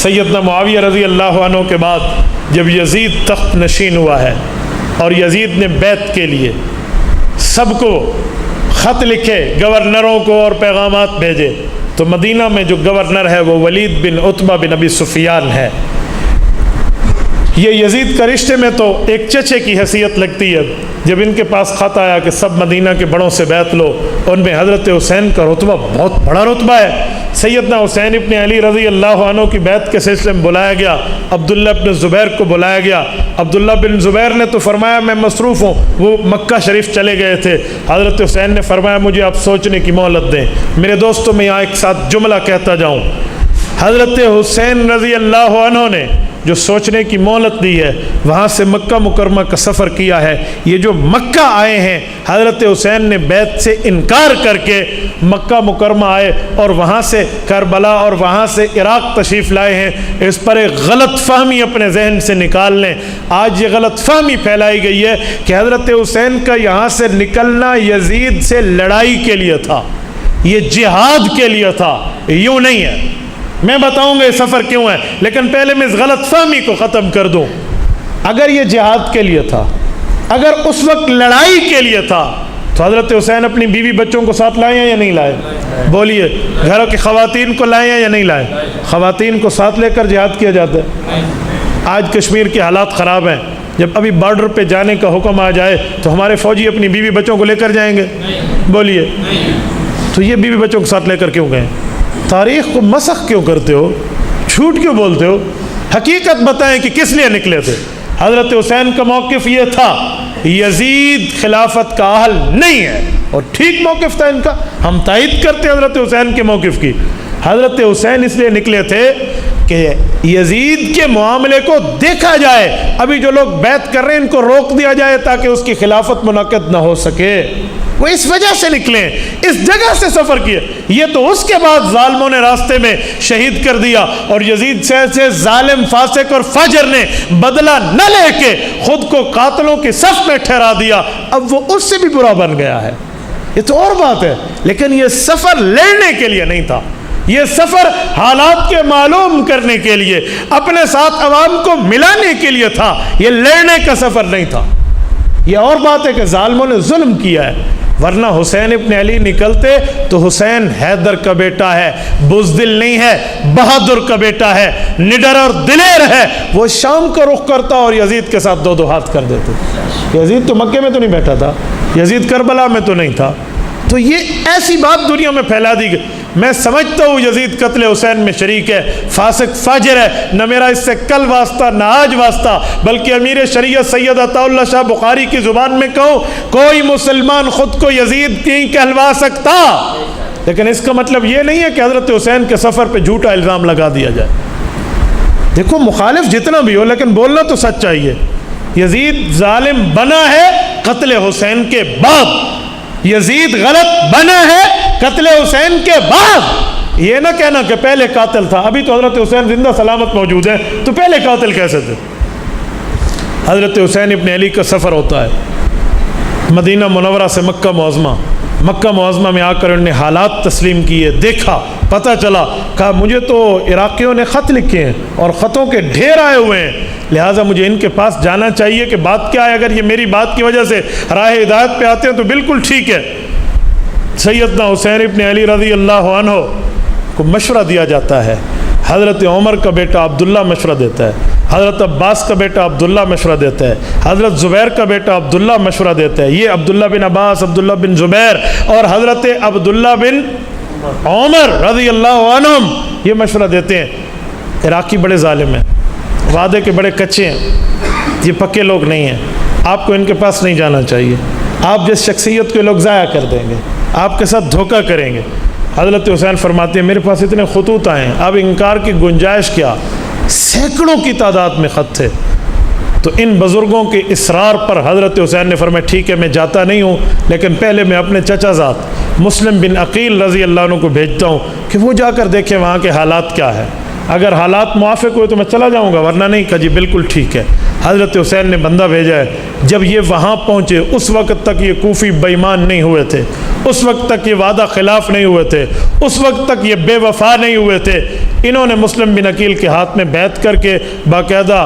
سیدنا معاویہ رضی اللہ عنہ کے بعد جب یزید تخت نشین ہوا ہے اور یزید نے بیعت کے لیے سب کو خط لکھے، گورنروں کو اور پیغامات بھیجے، تو مدینہ میں جو گورنر ہے وہ ولید بن عتبہ بن ابی سفیان ہے۔ یہ یزید کا رشتے میں تو ایک چچے کی حیثیت لگتی ہے۔ جب ان کے پاس خط آیا کہ سب مدینہ کے بڑوں سے بیعت لو، ان میں حضرت حسین کا رتبہ بہت بڑا رتبہ ہے۔ سیدنا حسین ابن علی رضی اللہ عنہ کی بیعت کے سلسلے میں بلایا گیا، عبداللہ بن زبیر کو بلایا گیا۔ عبداللہ بن زبیر نے تو فرمایا میں مصروف ہوں، وہ مکہ شریف چلے گئے تھے۔ حضرت حسین نے فرمایا مجھے آپ سوچنے کی مہلت دیں۔ میرے دوستوں میں یہاں ایک ساتھ جملہ کہتا جاؤں، حضرت حسین رضی اللہ عنہ نے جو سوچنے کی مہلت دی ہے، وہاں سے مکہ مکرمہ کا سفر کیا ہے۔ یہ جو مکہ آئے ہیں، حضرت حسین نے بیعت سے انکار کر کے مکہ مکرمہ آئے اور وہاں سے کربلا اور وہاں سے عراق تشریف لائے ہیں۔ اس پر ایک غلط فہمی اپنے ذہن سے نکال لیں۔ آج یہ غلط فہمی پھیلائی گئی ہے کہ حضرت حسین کا یہاں سے نکلنا یزید سے لڑائی کے لیے تھا، یہ جہاد کے لیے تھا، یوں نہیں ہے۔ میں بتاؤں گا یہ سفر کیوں ہے، لیکن پہلے میں اس غلط فہمی کو ختم کر دوں۔ اگر یہ جہاد کے لیے تھا، اگر اس وقت لڑائی کے لیے تھا، تو حضرت حسین اپنی بیوی بچوں کو ساتھ لائے ہیں یا نہیں لائے؟ بولیے، گھروں کی خواتین کو لائے ہیں یا نہیں لائے؟ خواتین کو ساتھ لے کر جہاد کیا جاتا ہے۔ آج کشمیر کے حالات خراب ہیں، جب ابھی بارڈر پہ جانے کا حکم آ جائے تو ہمارے فوجی اپنی بیوی بچوں کو لے کر جائیں گے؟ بولیے، تو یہ بیوی بچوں کو ساتھ لے کر کیوں گئے؟ تاریخ کو مسخ کیوں کرتے ہو؟ جھوٹ کیوں بولتے ہو؟ حقیقت بتائیں کہ کس لیے نکلے تھے۔ حضرت حسین کا موقف یہ تھا، یزید خلافت کا اہل نہیں ہے، اور ٹھیک موقف تھا ان کا، ہم تائید کرتے حضرت حسین کے موقف کی۔ حضرت حسین اس لیے نکلے تھے کہ یزید کے معاملے کو دیکھا جائے، ابھی جو لوگ بیعت کر رہے ہیں ان کو روک دیا جائے تاکہ اس کی خلافت منعقد نہ ہو سکے۔ وہ اس وجہ سے نکلے، اس جگہ سے سفر کیے۔ یہ تو اس کے بعد ظالموں نے راستے میں شہید کر دیا، اور یزید سے ظالم فاسق اور فاجر نے بدلہ نہ لے کے خود کو قاتلوں کی صف میں ٹھہرا دیا، اب وہ اس سے بھی برا بن گیا ہے۔ یہ تو اور بات ہے، لیکن یہ سفر لڑنے کے لیے نہیں تھا، یہ سفر حالات کے معلوم کرنے کے لیے، اپنے ساتھ عوام کو ملانے کے لیے تھا، یہ لڑنے کا سفر نہیں تھا۔ یہ اور بات ہے کہ ظالموں نے ظلم کیا ہے، ورنہ حسین ابن علی نکلتے تو حسین حیدر کا بیٹا ہے، بزدل نہیں ہے، بہادر کا بیٹا ہے، نڈر اور دلیر ہے۔ وہ شام کا رخ کرتا اور یزید کے ساتھ دو دو ہاتھ کر دیتے۔ یزید تو مکے میں تو نہیں بیٹھا تھا، یزید کربلا میں تو نہیں تھا۔ تو یہ ایسی بات دنیا میں پھیلا دی گئی۔ میں سمجھتا ہوں یزید قتل حسین میں شریک ہے، فاسق فاجر ہے، نہ میرا اس سے کل واسطہ نہ آج واسطہ، بلکہ امیر شریعت سید عطا اللہ شاہ بخاری کی زبان میں کہوں، کوئی مسلمان خود کو یزید نہیں کہلوا سکتا۔ لیکن اس کا مطلب یہ نہیں ہے کہ حضرت حسین کے سفر پہ جھوٹا الزام لگا دیا جائے۔ دیکھو، مخالف جتنا بھی ہو لیکن بولنا تو سچ چاہیے۔ یزید ظالم بنا ہے قتل حسین کے بعد، یزید غلط بنا ہے قتل حسین کے بعد۔ یہ نہ کہنا کہ پہلے قاتل تھا، ابھی تو حضرت حسین زندہ سلامت موجود ہے، تو پہلے قاتل کیسے تھے؟ حضرت حسین ابن علی کا سفر ہوتا ہے مدینہ منورہ سے مکہ معظمہ۔ مکہ معظمہ میں آ کر انہوں نے حالات تسلیم کیے، دیکھا، پتہ چلا، کہا مجھے تو عراقیوں نے خط لکھے ہیں اور خطوں کے ڈھیر آئے ہوئے ہیں، لہٰذا مجھے ان کے پاس جانا چاہیے کہ بات کیا ہے۔ اگر یہ میری بات کی وجہ سے راہ ہدایت پہ آتے ہیں تو بالکل ٹھیک ہے۔ سیدنا حسین ابن علی رضی اللہ عنہ کو مشورہ دیا جاتا ہے، حضرت عمر کا بیٹا عبداللہ مشورہ دیتا ہے، حضرت عباس کا بیٹا عبداللہ مشورہ دیتا ہے، حضرت زبیر کا بیٹا عبداللہ مشورہ دیتا ہے۔ یہ عبداللہ بن عباس، عبداللہ بن زبیر اور حضرت عبداللہ بن عمر رضی اللہ عنہم یہ مشورہ دیتے ہیں۔ عراقی بڑے ظالم ہیں، وعدے کے بڑے کچے ہیں، یہ پکے لوگ نہیں ہیں، آپ کو ان کے پاس نہیں جانا چاہیے، آپ جس شخصیت کو لوگ ضائع کر دیں گے، آپ کے ساتھ دھوکہ کریں گے۔ حضرت حسین فرماتے ہیں میرے پاس اتنے خطوط آئے ہیں، اب انکار کی گنجائش کیا؟ سینکڑوں کی تعداد میں خط تھے۔ تو ان بزرگوں کے اصرار پر حضرت حسین نے فرمایا ٹھیک ہے میں جاتا نہیں ہوں، لیکن پہلے میں اپنے چچا زاد مسلم بن عقیل رضی اللہ عنہ کو بھیجتا ہوں کہ وہ جا کر دیکھیں وہاں کے حالات کیا ہے، اگر حالات موافق ہوئے تو میں چلا جاؤں گا، ورنہ نہیں۔ کہا جی بالکل ٹھیک ہے۔ حضرت حسین نے بندہ بھیجا ہے۔ جب یہ وہاں پہنچے اس وقت تک یہ کوفی بے ایمان نہیں ہوئے تھے، اس وقت تک یہ وعدہ خلاف نہیں ہوئے تھے، اس وقت تک یہ بے وفا نہیں ہوئے تھے۔ انہوں نے مسلم بن عقیل کے ہاتھ میں بیعت کر کے باقاعدہ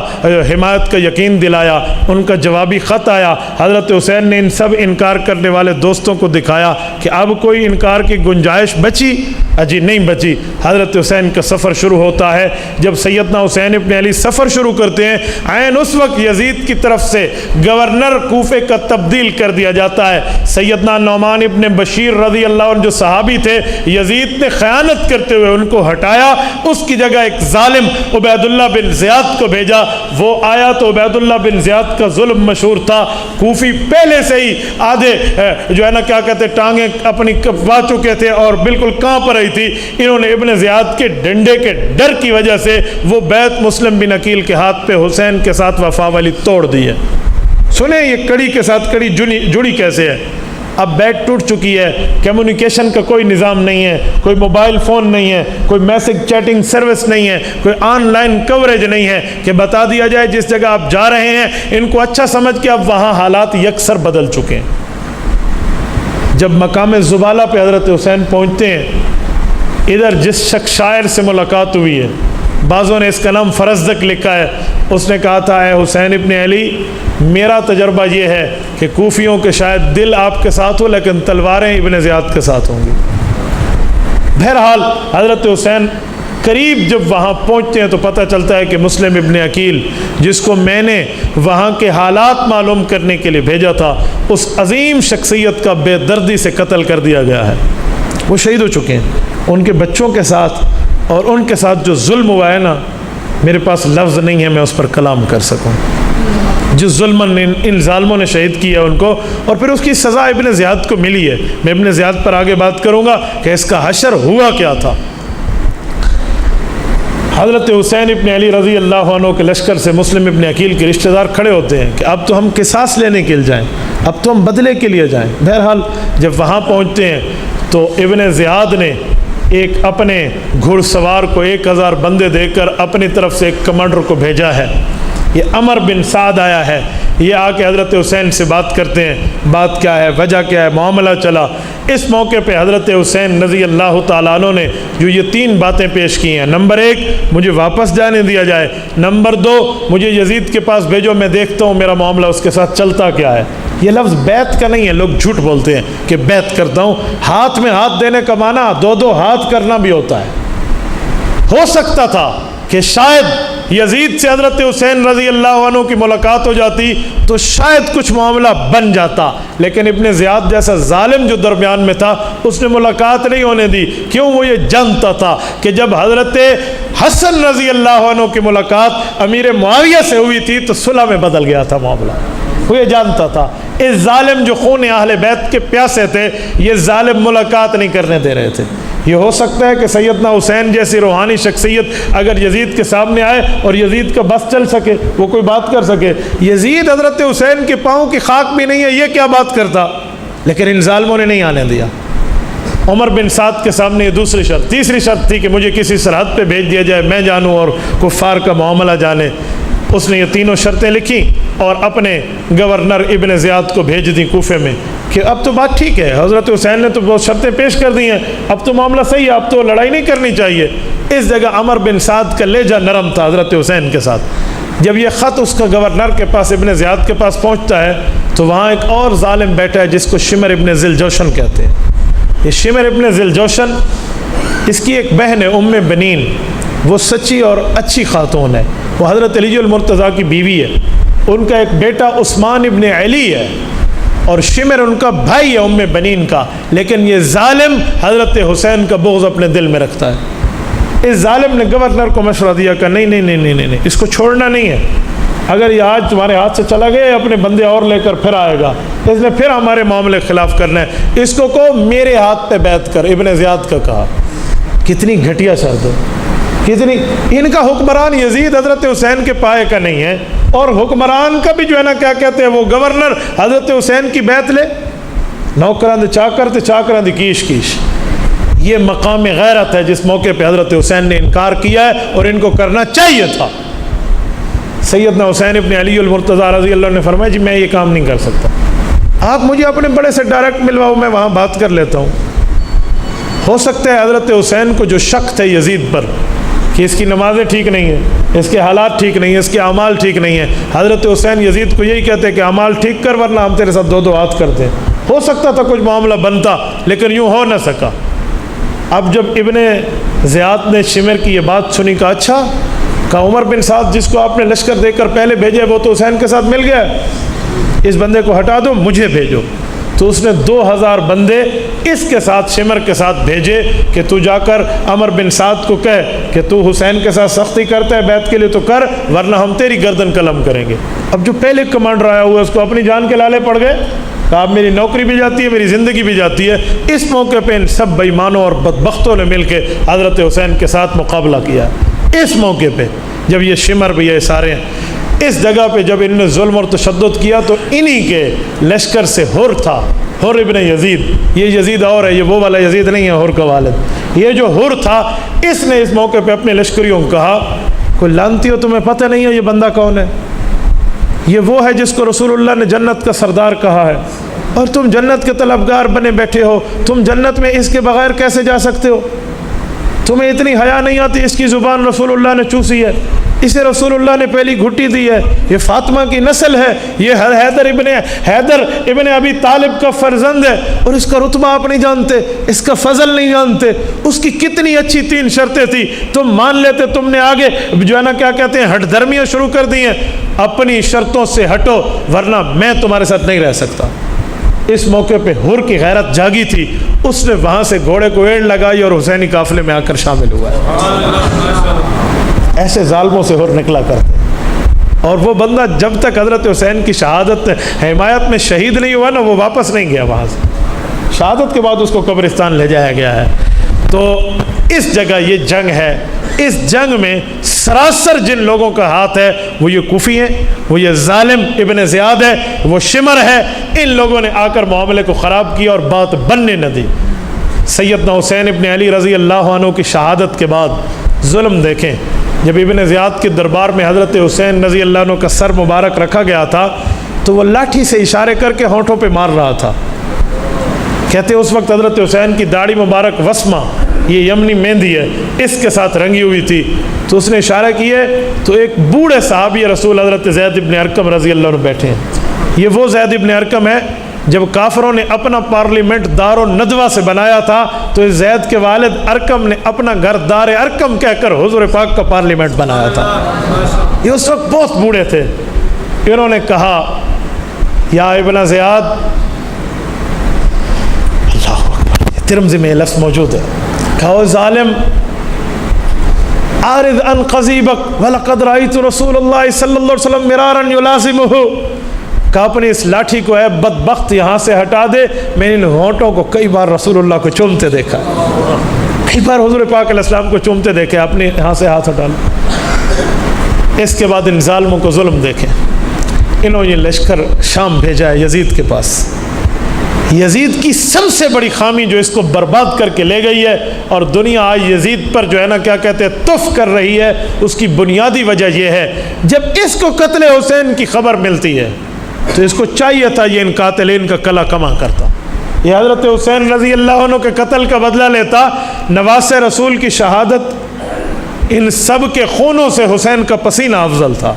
حمایت کا یقین دلایا. ان کا جوابی خط آیا. حضرت حسین نے ان سب انکار کرنے والے دوستوں کو دکھایا کہ اب کوئی انکار کی گنجائش بچی؟ اجی نہیں بچی. حضرت حسین کا سفر شروع ہوتا ہے. جب سیدنا حسین ابن علی سفر شروع کرتے ہیں، عین اس وقت یزید کی طرف سے گورنر کوفے کا تبدیل کر دیا جاتا ہے. سیدنا نعمان ابن بشیر رضی اللہ عنہ جو صحابی تھے، یزید نے خیانت کرتے ہوئے ان کو ہٹایا. اس کی جگہ ایک ظالم عبید اللہ بن زیاد کو بھیجا. وہ آیا تو عبید اللہ بن زیاد کا ظلم مشہور تھا. کوفی پہلے سے ہی آدھے جو ہے نا کیا کہتے ٹانگیں اپنی کپوا چکے تھے اور بالکل کانپ رہی تھی. انہوں نے ابن زیاد کے ڈنڈے کے ڈر کی وجہ سے وہ بیعت مسلم بن عقیل کے ہاتھ پہ حسین کے ساتھ وفا والی توڑ دی ہے. سنیں یہ کڑی کے ساتھ کڑی جڑی کیسے ہے. اب بیٹ ٹوٹ چکی ہے، کمیونیکیشن کا کوئی نظام نہیں ہے، کوئی موبائل فون نہیں ہے، کوئی میسج چیٹنگ سروس نہیں ہے، کوئی آن لائن کوریج نہیں ہے کہ بتا دیا جائے جس جگہ آپ جا رہے ہیں ان کو اچھا سمجھ کے اب وہاں حالات یکسر بدل چکے ہیں. جب مقام زبالہ پہ حضرت حسین پہنچتے ہیں، ادھر جس شخص شاعر سے ملاقات ہوئی ہے، بعضوں نے اس کا نام فرزدق لکھا ہے، اس نے کہا تھا اے حسین ابن علی، میرا تجربہ یہ ہے کہ کوفیوں کے شاید دل آپ کے ساتھ ہو لیکن تلواریں ابن زیاد کے ساتھ ہوں گی. بہرحال حضرت حسین قریب جب وہاں پہنچتے ہیں تو پتہ چلتا ہے کہ مسلم ابن عقیل جس کو میں نے وہاں کے حالات معلوم کرنے کے لیے بھیجا تھا، اس عظیم شخصیت کا بے دردی سے قتل کر دیا گیا ہے. وہ شہید ہو چکے ہیں. ان کے بچوں کے ساتھ اور ان کے ساتھ جو ظلم ہوا ہے نا، میرے پاس لفظ نہیں ہے میں اس پر کلام کر سکوں. جس ظلم ان ظالموں نے شہید کیا ان کو، اور پھر اس کی سزا ابن زیاد کو ملی ہے. میں ابن زیاد پر آگے بات کروں گا کہ اس کا حشر ہوا کیا تھا. حضرت حسین ابن علی رضی اللہ عنہ کے لشکر سے مسلم ابن عقیل کے رشتہ دار کھڑے ہوتے ہیں کہ اب تو ہم قصاص لینے کے لیے جائیں، اب تو ہم بدلے کے لیے جائیں. بہرحال جب وہاں پہنچتے ہیں تو ابن زیاد نے ایک اپنے گھڑ سوار کو 1000 بندے دے کر اپنی طرف سے ایک کمانڈر کو بھیجا ہے. یہ عمر بن سعد آیا ہے. یہ آ کے حضرت حسین سے بات کرتے ہیں. بات کیا ہے، وجہ کیا ہے، معاملہ چلا. اس موقع پہ حضرت حسین رضی اللہ تعالیٰ عنہ نے جو یہ 3 باتیں پیش کی ہیں، نمبر 1 مجھے واپس جانے دیا جائے، نمبر 2 مجھے یزید کے پاس بھیجو، میں دیکھتا ہوں میرا معاملہ اس کے ساتھ چلتا کیا ہے. یہ لفظ بیعت کا نہیں ہے، لوگ جھوٹ بولتے ہیں کہ بیعت کرتا ہوں. ہاتھ میں ہاتھ دینے کا معنی 2 ہاتھ کرنا بھی ہوتا ہے. ہو سکتا تھا کہ شاید یزید سے حضرت حسین رضی اللہ عنہ کی ملاقات ہو جاتی تو شاید کچھ معاملہ بن جاتا، لیکن ابن زیاد جیسا ظالم جو درمیان میں تھا اس نے ملاقات نہیں ہونے دی. کیوں؟ وہ یہ جانتا تھا کہ جب حضرت حسن رضی اللہ عنہ کی ملاقات امیر معاویہ سے ہوئی تھی تو صلح میں بدل گیا تھا معاملہ. وہ یہ جانتا تھا اس ظالم جو خون اہل بیت کے پیاسے تھے، یہ ظالم ملاقات نہیں کرنے دے رہے تھے. یہ ہو سکتا ہے کہ سیدنا حسین جیسی روحانی شخصیت اگر یزید کے سامنے آئے اور یزید کا بس چل سکے، وہ کوئی بات کر سکے. یزید حضرت حسین کے پاؤں کی خاک بھی نہیں ہے، یہ کیا بات کرتا، لیکن ان ظالموں نے نہیں آنے دیا. عمر بن سعد کے سامنے یہ دوسری شرط. تیسری شرط تھی کہ مجھے کسی سرحد پہ بھیج دیا جائے، میں جانوں اور کفار کا معاملہ جانے. اس نے یہ 3 شرطیں لکھی اور اپنے گورنر ابن زیاد کو بھیج دی کوفے میں کہ اب تو بات ٹھیک ہے، حضرت حسین نے تو بہت شرطیں پیش کر دی ہیں، اب تو معاملہ صحیح ہے، اب تو لڑائی نہیں کرنی چاہیے. اس جگہ عمر بن سعد کا لہجہ نرم تھا حضرت حسین کے ساتھ. جب یہ خط اس کا گورنر کے پاس ابن زیاد کے پاس پہنچتا ہے تو وہاں ایک اور ظالم بیٹھا ہے جس کو شمر ابن ذوالجوشن کہتے ہیں. یہ شمر ابن ذوالجوشن، اس کی ایک بہن ہے ام بنین. وہ سچی اور اچھی خاتون ہے، وہ حضرت علی المرتضیٰ کی بیوی ہے. ان کا ایک بیٹا عثمان ابن علی ہے اور شمر ان کا بھائی ہے ام بنین کا. لیکن یہ ظالم حضرت حسین کا بغض اپنے دل میں رکھتا ہے. اس ظالم نے گورنر کو مشورہ دیا کہ نہیں نہیں نہیں نہیں نہیں، اس کو چھوڑنا نہیں ہے. اگر یہ آج تمہارے ہاتھ سے چلا گیا اپنے بندے اور لے کر پھر آئے گا، اس نے پھر ہمارے معاملے کے خلاف کرنا ہے. اس کو کہو میرے ہاتھ پہ بیعت کر. ابن زیاد کا کہا. کتنی گھٹیا شرط ہے، کتنی. ان کا حکمران یزید حضرت حسین کے پائے کا نہیں ہے، اور حکمران کا بھی جو ہے نا کیا کہتے ہیں وہ گورنر حضرت حسین کی بیعت لے. نوکراں چاکر تے چاکراں دی کیش کیش. یہ مقام غیرت ہے جس موقع پہ حضرت حسین نے انکار کیا ہے اور ان کو کرنا چاہیے تھا. سیدنا حسین ابن علی المرتضیٰ رضی اللہ عنہ نے فرمایا جی میں یہ کام نہیں کر سکتا، آپ مجھے اپنے بڑے سے ڈائریکٹ ملواؤ، میں وہاں بات کر لیتا ہوں. ہو سکتا ہے حضرت حسین کو جو شک تھے یزید پر کہ کہ اس کی نمازیں ٹھیک نہیں ہیں، اس کے حالات ٹھیک نہیں ہیں، اس کے اعمال ٹھیک نہیں ہیں، حضرت حسین یزید کو یہی کہتے کہ اعمال ٹھیک کر ورنہ ہم تیرے ساتھ دو دو ہاتھ کرتے ہیں۔ ہو سکتا تھا کچھ معاملہ بنتا، لیکن یوں ہو نہ سکا۔ اب جب ابن زیاد نے شمر کی یہ بات سنی، کہا اچھا، کہا عمر بن سعد جس کو آپ نے لشکر دے کر پہلے بھیجے وہ تو حسین کے ساتھ مل گیا، اس بندے کو ہٹا دو، مجھے بھیجو۔ تو اس نے 2000 بندے اس کے ساتھ شمر کے ساتھ بھیجے کہ تو جا کر عمر بن سعد کو کہے کہ تو حسین کے ساتھ سختی کرتا ہے بیعت کے لیے تو کر، ورنہ ہم تیری گردن قلم کریں گے۔ اب جو پہلے کمانڈر آیا ہوا ہے اس کو اپنی جان کے لالے پڑ گئے، کہا اب میری نوکری بھی جاتی ہے، میری زندگی بھی جاتی ہے۔ اس موقع پہ ان سب بے ایمانوں اور بدبختوں نے مل کے حضرت حسین کے ساتھ مقابلہ کیا۔ اس موقع پہ جب یہ شمر بھی یہ سارے اس جگہ پہ جب ان نے ظلم اور تشدد کیا تو انہی کے لشکر سے حر تھا، حر ابن یزید، یہ یزید اور ہے، یہ وہ والا یزید نہیں ہے حر کا والد، یہ جو حر تھا اس نے اس موقع پہ اپنے لشکریوں کو کہا کوئی لانتی ہو تمہیں پتہ نہیں ہے یہ بندہ کون ہے؟ یہ وہ ہے جس کو رسول اللہ نے جنت کا سردار کہا ہے، اور تم جنت کے طلبگار بنے بیٹھے ہو، تم جنت میں اس کے بغیر کیسے جا سکتے ہو؟ تمہیں اتنی حیا نہیں آتی؟ اس کی زبان رسول اللہ نے چوسی ہے، اسے رسول اللہ نے پہلی گھٹی دی ہے، یہ فاطمہ کی نسل ہے، یہ حیدر ابن ابی طالب کا فرزند ہے، اور اس کا رتبہ آپ نہیں جانتے، اس کا فضل نہیں جانتے، اس کی کتنی اچھی 3 شرطیں تھی، تم مان لیتے، تم نے آگے جو ہے نا کیا کہتے ہیں ہٹ دھرمیاں شروع کر دی ہیں، اپنی شرطوں سے ہٹو ورنہ میں تمہارے ساتھ نہیں رہ سکتا۔ اس موقع پہ حر کی غیرت جاگی تھی، اس نے وہاں سے گھوڑے کو ایڑ لگائی اور حسینی قافلے میں آ کر شامل ہوا ہے۔ ایسے ظالموں سے حر نکلا کرتے، اور وہ بندہ جب تک حضرت حسین کی شہادت حمایت میں شہید نہیں ہوا نا وہ واپس نہیں گیا وہاں سے، شہادت کے بعد اس کو قبرستان لے جایا گیا ہے۔ تو اس جگہ یہ جنگ ہے، اس جنگ میں سراسر جن لوگوں کا ہاتھ ہے وہ یہ کوفی ہیں، وہ یہ ظالم ابن زیاد ہے، وہ شمر ہے، ان لوگوں نے آ کر معاملے کو خراب کیا اور بات بننے نہ دی۔ سیدنا حسین ابن علی رضی اللہ عنہ کی شہادت کے بعد ظلم دیکھیں، جب ابن زیاد کے دربار میں حضرت حسین رضی اللہ عنہ کا سر مبارک رکھا گیا تھا تو وہ لاٹھی سے اشارے کر کے ہونٹوں پہ مار رہا تھا۔ کہتے اس وقت حضرت حسین کی داڑھی مبارک وسمہ، یہ یمنی مہندی ہے، اس کے ساتھ رنگی ہوئی تھی، تو اس نے اشارہ کیے تو ایک بوڑھے صحابی رسول حضرت زید ابن ارقم رضی اللہ عنہ بیٹھے ہیں۔ یہ وہ زید ابن ارقم ہے جب کافروں نے اپنا پارلیمنٹ دار الندوہ سے بنایا تھا تو اس زید کے والد ارقم نے اپنا گھر دار ارقم کہہ کر حضور پاک کا پارلیمنٹ بنایا تھا۔ یہ اس وقت بہت بوڑھے تھے، انہوں نے کہا یا ابن زیاد، اللہ اکبر، ترمذی میں لفظ موجود ہے، کہا ظالم عارض عن قضیبک ولقد رأیت رسول اللہ صلی اللہ علیہ وسلم مرارا یلازمہ، کہا اپنی اس لاٹھی کو اے بدبخت یہاں سے ہٹا دے، میں نے ان ہونٹوں کو کئی بار رسول اللہ کو چومتے دیکھا، کئی بار حضور پاک علیہ السلام کو چومتے دیکھے، اپنے یہاں سے ہاتھ ہٹا لو۔ اس کے بعد ان ظالموں کو ظلم دیکھیں، انہوں یہ لشکر شام بھیجا ہے یزید کے پاس۔ یزید کی سب سے بڑی خامی جو اس کو برباد کر کے لے گئی ہے اور دنیا آج یزید پر جو ہے نا کیا کہتے ہیں تف کر رہی ہے، اس کی بنیادی وجہ یہ ہے جب اس کو قتل حسین کی خبر ملتی ہے تو اس کو چاہیے تھا یہ ان قاتلین کا کلا کما کرتا، یہ حضرت حسین رضی اللہ عنہ کے قتل کا بدلہ لیتا، نواز رسول کی شہادت، ان سب کے خونوں سے حسین کا پسینہ افضل تھا،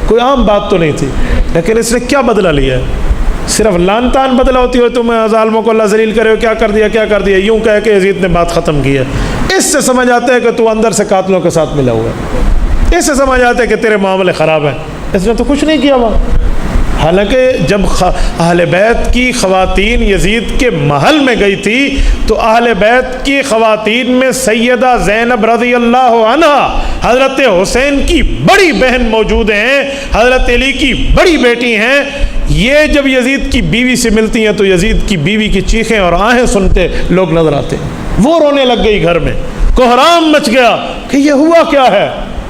کوئی عام بات تو نہیں تھی، لیکن اس نے کیا بدلہ لیا ہے؟ صرف لان تان بدلہ ہوتی ہو تم ظالموں کو اللہ ذلیل کرے ہو، کیا کر دیا، یوں کہہ کے یزید نے بات ختم کی ہے۔ اس سے سمجھ آتا ہے کہ تو اندر سے قاتلوں کے ساتھ ملا ہوا ہے، اس سے سمجھ آتا ہے کہ تیرے معاملے خراب ہیں، اس نے تو کچھ نہیں کیا وہاں۔ حالانکہ جب اہل بیت کی خواتین یزید کے محل میں گئی تھی تو اہل بیت کی خواتین میں سیدہ زینب رضی اللہ عنہا حضرت حسین کی بڑی بہن موجود ہیں، حضرت علی کی بڑی بیٹی ہیں، یہ جب یزید کی بیوی سے ملتی ہیں تو یزید کی بیوی کی چیخیں اور آہیں سنتے لوگ نظر آتے ہیں، وہ رونے لگ گئی، گھر میں کوہرام مچ گیا کہ یہ ہوا کیا ہے۔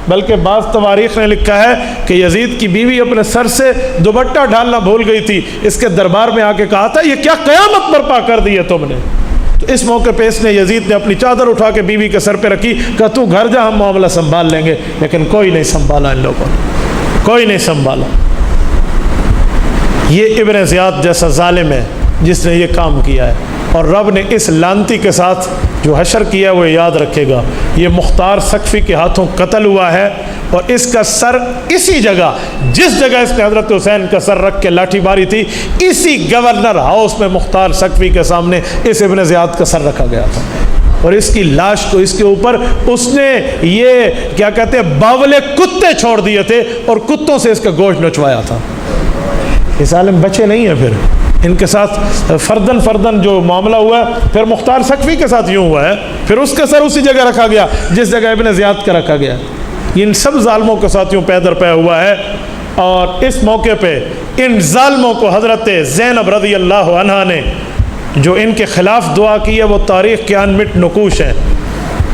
بلکہ بعض تواریخ نے لکھا ہے کہ یزید کی بیوی اپنے سر سے دوپٹہ ڈالنا بھول گئی تھی، اس کے دربار میں آ کے کہا تھا یہ کیا قیامت برپا کر دی ہے تم نے؟ تو اس موقع پہ اس نے یزید نے اپنی چادر اٹھا کے بیوی کے سر پہ رکھی، کہا تو گھر جا، ہم معاملہ سنبھال لیں گے، لیکن کوئی نہیں سنبھالا، ان لوگوں نے کوئی نہیں سنبھالا۔ یہ ابن زیاد جیسا ظالم ہے جس نے یہ کام کیا ہے۔ اور رب نے اس لانتی کے ساتھ جو حشر کیا وہ یاد رکھے گا. یہ مختار ثقفی کے ہاتھوں قتل ہوا ہے اور اس کا سر اسی جگہ جس جگہ اس نے حضرت حسین کا سر رکھ کے لاٹھی ماری تھی اسی گورنر ہاؤس میں مختار ثقفی کے سامنے اس ابن زیاد کا سر رکھا گیا تھا. اور اس کی لاش کو اس کے اوپر اس نے یہ کیا کہتے ہیں باولے کتے چھوڑ دیے تھے اور کتوں سے اس کا گوشت نچوایا تھا. یہ ظالم بچے نہیں ہیں. پھر ان کے ساتھ فردن جو معاملہ ہوا ہے پھر مختار ثقفی کے ساتھ یوں ہوا ہے. پھر اس کا سر اسی جگہ رکھا گیا جس جگہ ابن زیاد کا رکھا گیا. ان سب ظالموں کے ساتھ یوں پے در پے ہوا ہے. اور اس موقع پہ ان ظالموں کو حضرت زینب رضی اللہ عنہا نے جو ان کے خلاف دعا کی ہے وہ تاریخ کے انمٹ نقوش ہیں.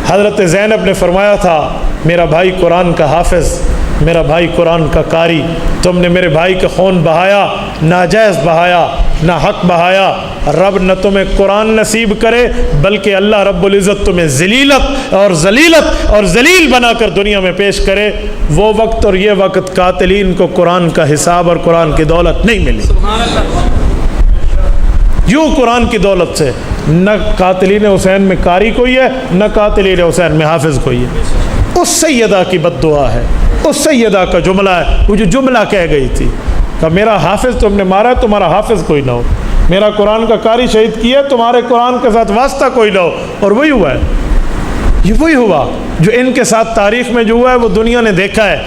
حضرت زینب نے فرمایا تھا میرا بھائی قرآن کا حافظ، میرا بھائی قرآن کا قاری، تم نے میرے بھائی کا خون بہایا، ناجائز بہایا، نہ حق بہایا. رب نہ تمہیں قرآن نصیب کرے بلکہ اللہ رب العزت تمہیں ذلیلت اور ذلیل بنا کر دنیا میں پیش کرے. وہ وقت اور یہ وقت قاتلین کو قرآن کا حساب اور قرآن کی دولت نہیں ملی. یوں قرآن کی دولت سے نہ قاتلین حسین میں قاری کوئی ہے نہ قاتلین حسین میں حافظ کوئی ہے. اس سیدہ کی بد دعا ہے، اس سیدہ کا جملہ ہے. وہ جو جملہ کہہ گئی تھی کہ میرا حافظ تم نے مارا، تمہارا حافظ کوئی نہ ہو. میرا قرآن کا قاری شہید کیا، تمہارے قرآن کے ساتھ واسطہ کوئی نہ ہو. اور وہی ہوا ہے. یہ وہی ہوا جو ان کے ساتھ تاریخ میں جو ہوا ہے وہ دنیا نے دیکھا ہے.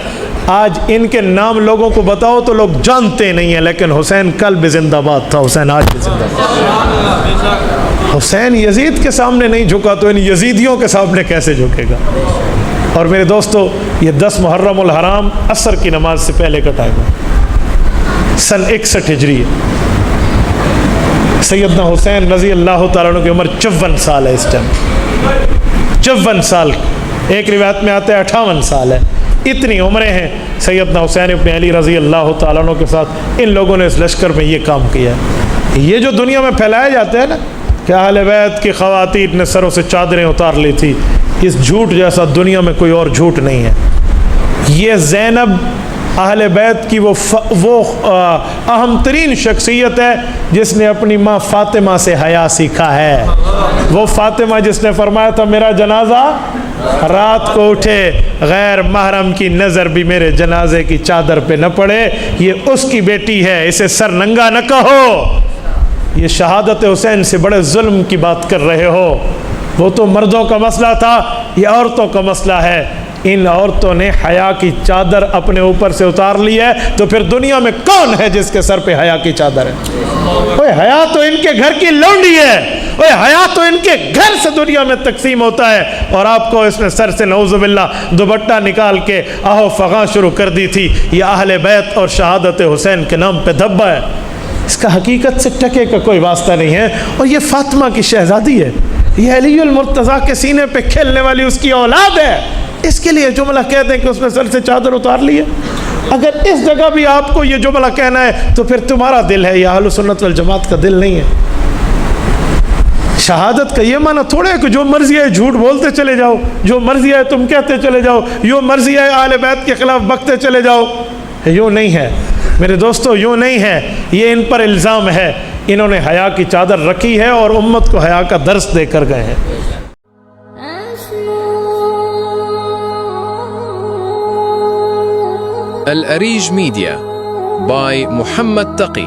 آج ان کے نام لوگوں کو بتاؤ تو لوگ جانتے نہیں ہیں، لیکن حسین کل بھی زندہ باد تھا، حسین آج بھی زندہ باد. حسین یزید کے سامنے نہیں جھکا تو ان یزیدیوں کے سامنے کیسے جھکے گا. اور میرے دوستو یہ 10 محرم الحرام عصر کی نماز سے پہلے کا ٹائم ہے، سن 61 ہجری ہے. سیدنا حسین رضی اللہ تعالیٰ عنہ کی عمر 54 سال ہے اس ٹائم. 54 سال، ایک روایت میں آتا ہے 58 سال ہے. اتنی عمریں ہیں. سیدنا حسین ابن علی رضی اللہ تعالیٰ عنہ کے ساتھ ان لوگوں نے اس لشکر میں یہ کام کیا ہے. یہ جو دنیا میں پھیلایا جاتا ہے نا کہ اہل بیت کی خواتین نے سروں سے چادریں اتار لی تھی، اس جھوٹ جیسا دنیا میں کوئی اور جھوٹ نہیں ہے. یہ زینب اہل بیت کی وہ اہم ترین شخصیت ہے جس نے اپنی ماں فاطمہ سے حیا سیکھا ہے. وہ فاطمہ جس نے فرمایا تھا میرا جنازہ رات کو اٹھے غیر محرم کی نظر بھی میرے جنازے کی چادر پہ نہ پڑے. یہ اس کی بیٹی ہے، اسے سر ننگا نہ کہو. یہ شہادت حسین سے بڑے ظلم کی بات کر رہے ہو. وہ تو مردوں کا مسئلہ تھا، یہ عورتوں کا مسئلہ ہے. ان عورتوں نے حیا کی چادر اپنے اوپر سے اتار لی ہے تو پھر دنیا میں کون ہے جس کے سر پہ حیا کی چادر ہے؟ اوے حیا تو ان کے گھر کی لونڈی ہے. اوے حیا تو ان کے گھر سے دنیا میں تقسیم ہوتا ہے. اور آپ کو اس نے سر سے نعوذ باللہ دوپٹہ نکال کے آہو فغاں شروع کر دی تھی. یہ اہل بیت اور شہادت حسین کے نام پہ دھبا ہے. اس کا حقیقت سے ٹکے کا کوئی واسطہ نہیں ہے. اور یہ فاطمہ کی شہزادی ہے، یہ علی المرتضیٰ کے سینے پہ کھیلنے والی اس کی اولاد ہے. اس کے لیے جملہ کہتے ہیں کہ اس نے سر سے چادر اتار لی ہے. اگر اس جگہ بھی آپ کو یہ جملہ کہنا ہے تو پھر تمہارا دل ہے، یہ اہل سنت والجماعت کا دل نہیں ہے. شہادت کا یہ معنی تھوڑے ہے کہ جو مرضی ہے جھوٹ بولتے چلے جاؤ، جو مرضی ہے تم کہتے چلے جاؤ، جو مرضی ہے اہل بیت کے خلاف بکتے چلے جاؤ. یوں نہیں ہے میرے دوستو، یوں نہیں ہے. یہ ان پر الزام ہے. انہوں نے حیا کی چادر رکھی ہے اور امت کو حیا کا درس دے کر گئے ہیں. الأريج ميديا by محمد تقي.